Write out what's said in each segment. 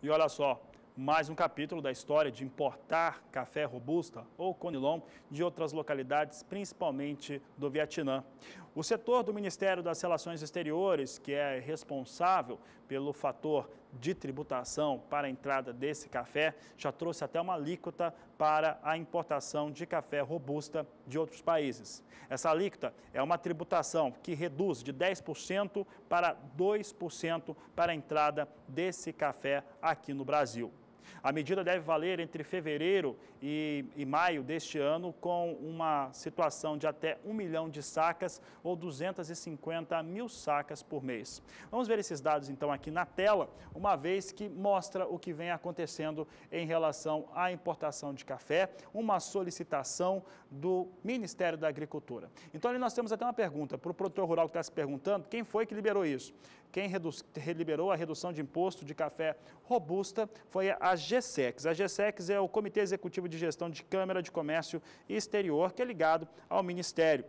E olha só, mais um capítulo da história de importar café robusta ou conilon de outras localidades, principalmente do Vietnã. O setor do Ministério das Relações Exteriores, que é responsável pelo fator de tributação para a entrada desse café, já trouxe até uma alíquota para a importação de café robusta de outros países. Essa alíquota é uma tributação que reduz de 10% para 2% para a entrada desse café aqui no Brasil. A medida deve valer entre fevereiro e maio deste ano, com uma situação de até 1 milhão de sacas ou 250 mil sacas por mês. Vamos ver esses dados então aqui na tela, uma vez que mostra o que vem acontecendo em relação à importação de café, uma solicitação do Ministério da Agricultura. Então ali nós temos até uma pergunta para o produtor rural que está se perguntando, quem foi que liberou isso? Quem liberou a redução de imposto de café robusta foi a GSEX. A GSEX é o Comitê Executivo de Gestão de Câmara de Comércio Exterior, que é ligado ao Ministério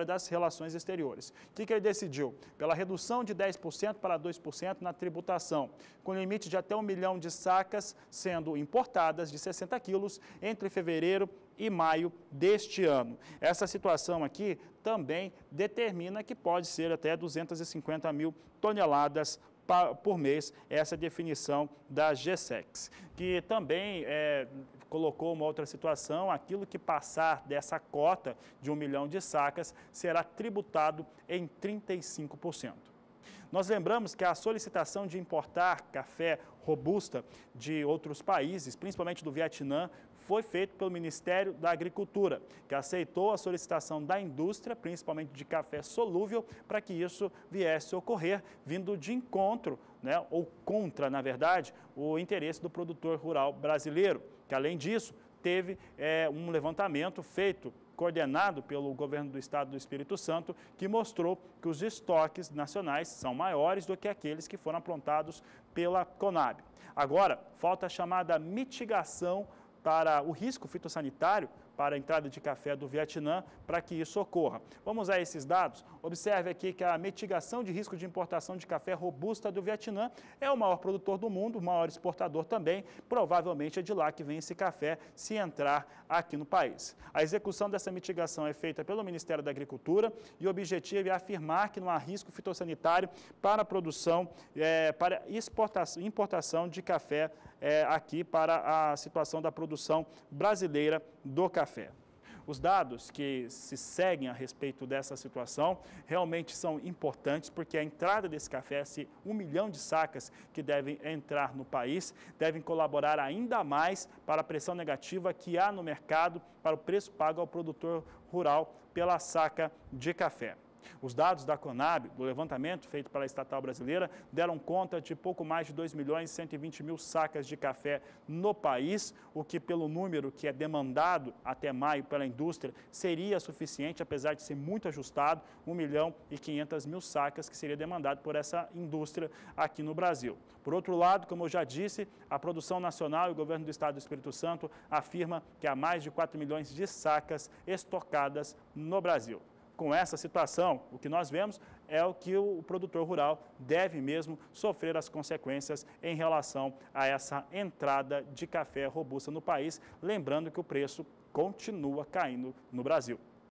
das Relações Exteriores. O que ele decidiu? Pela redução de 10% para 2% na tributação, com limite de até 1 milhão de sacas sendo importadas de 60 quilos entre fevereiro e maio deste ano. Essa situação aqui também determina que pode ser até 250 mil toneladas por mês, essa definição da GSEX, que também colocou uma outra situação, aquilo que passar dessa cota de 1 milhão de sacas será tributado em 35%. Nós lembramos que a solicitação de importar café robusta de outros países, principalmente do Vietnã, foi feita pelo Ministério da Agricultura, que aceitou a solicitação da indústria, principalmente de café solúvel, para que isso viesse a ocorrer, vindo de encontro, ou contra, na verdade, o interesse do produtor rural brasileiro, que além disso teve um levantamento feito coordenado pelo governo do estado do Espírito Santo, que mostrou que os estoques nacionais são maiores do que aqueles que foram aprontados pela Conab. Agora, falta a chamada mitigação para o risco fitossanitário para a entrada de café do Vietnã, para que isso ocorra. Vamos a esses dados. Observe aqui que a mitigação de risco de importação de café robusta do Vietnã é o maior produtor do mundo, o maior exportador também, provavelmente é de lá que vem esse café se entrar aqui no país. A execução dessa mitigação é feita pelo Ministério da Agricultura e o objetivo é afirmar que não há risco fitossanitário para a produção, para importação de café aqui para a situação da produção brasileira do café. Os dados que se seguem a respeito dessa situação realmente são importantes, porque a entrada desse café, esse 1 milhão de sacas que devem entrar no país, devem colaborar ainda mais para a pressão negativa que há no mercado para o preço pago ao produtor rural pela saca de café. Os dados da Conab, do levantamento feito pela estatal brasileira, deram conta de pouco mais de 2 milhões e 120 mil sacas de café no país, o que pelo número que é demandado até maio pela indústria seria suficiente, apesar de ser muito ajustado, 1 milhão e 500 mil sacas que seria demandado por essa indústria aqui no Brasil. Por outro lado, como eu já disse, a produção nacional e o governo do estado do Espírito Santo afirma que há mais de 4 milhões de sacas estocadas no Brasil. Com essa situação, o que nós vemos é o que o produtor rural deve mesmo sofrer as consequências em relação a essa entrada de café robusta no país, lembrando que o preço continua caindo no Brasil.